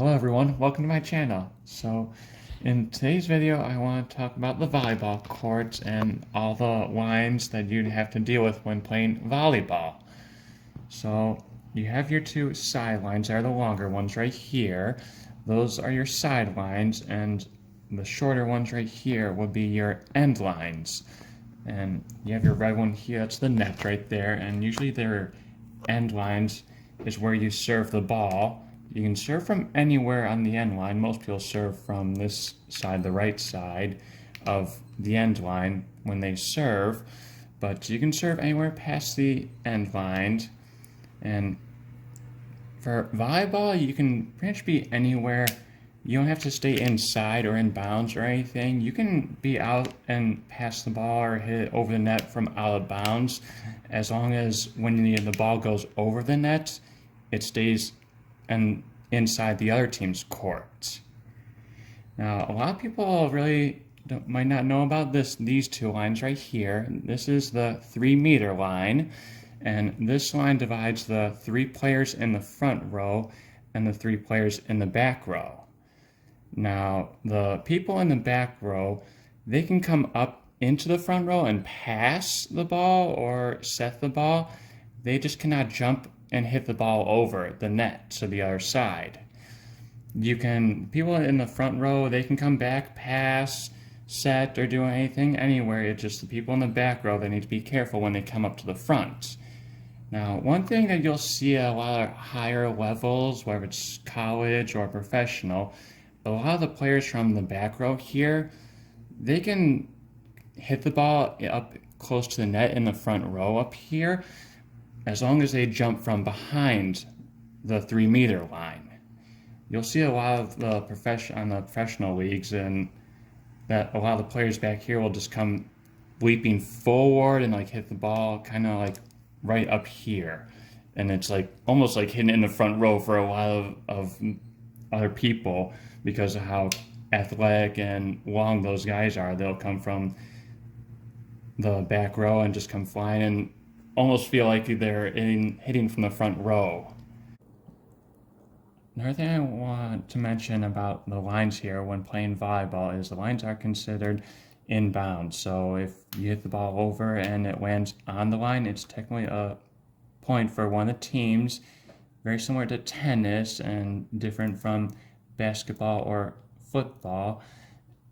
Hello everyone, welcome to my channel. So in today's video I want to talk about the volleyball courts and all the lines that you'd have to deal with when playing volleyball. So you have your two sidelines, they're the longer ones right here. Those are your sidelines, and the shorter ones right here would be your end lines. And you have your red one here, that's the net right there, and usually their end lines is where you serve the ball. You can serve from anywhere on the end line. Most people serve from this side, the right side of the end line when they serve, but you can serve anywhere past the end line. And for volleyball, you can pretty much be anywhere. You don't have to stay inside or in bounds or anything. You can be out and pass the ball or hit it over the net from out of bounds, as long as when the ball goes over the net, it stays and inside the other team's court. Now, a lot of people really might not know about these two lines right here. This is the 3-meter line, and this line divides the 3 players in the front row and the 3 players in the back row. Now, the people in the back row, they can come up into the front row and pass the ball or set the ball. They just cannot jump and hit the ball over the net to the other side. People in the front row, they can come back, pass, set, or do anything anywhere. It's just the people in the back row that need to be careful when they come up to the front. Now, one thing that you'll see at a lot of higher levels, whether it's college or professional, a lot of the players from the back row here, they can hit the ball up close to the net in the front row up here, as long as they jump from behind the 3-meter line. You'll see a lot of the professional leagues, and that a lot of the players back here will just come leaping forward and hit the ball kind of right up here, and it's almost hidden in the front row for a lot of other people because of how athletic and long those guys are. They'll come from the back row and just come flying and almost feel like they're hitting from the front row. Another thing I want to mention about the lines here when playing volleyball is the lines are considered inbounds. So if you hit the ball over and it lands on the line, it's technically a point for one of the teams, very similar to tennis and different from basketball or football.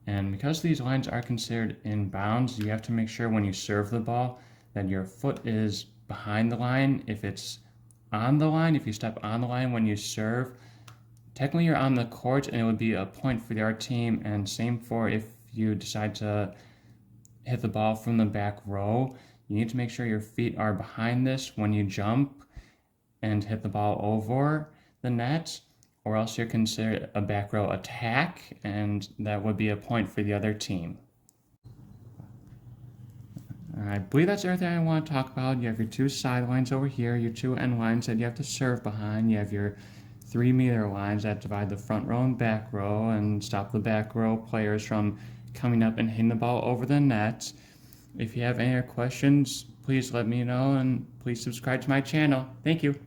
And because these lines are considered inbounds, you have to make sure when you serve the ball that your foot is behind the line. If it's on the line, if you step on the line when you serve, technically you're on the court and it would be a point for the other team. And same for if you decide to hit the ball from the back row. You need to make sure your feet are behind this when you jump and hit the ball over the net, or else you're considered a back row attack, and that would be a point for the other team. I believe that's everything I want to talk about. You have your 2 sidelines over here, your 2 end lines that you have to serve behind. You have your 3-meter lines that divide the front row and back row and stop the back row players from coming up and hitting the ball over the net. If you have any other questions, please let me know, and please subscribe to my channel. Thank you.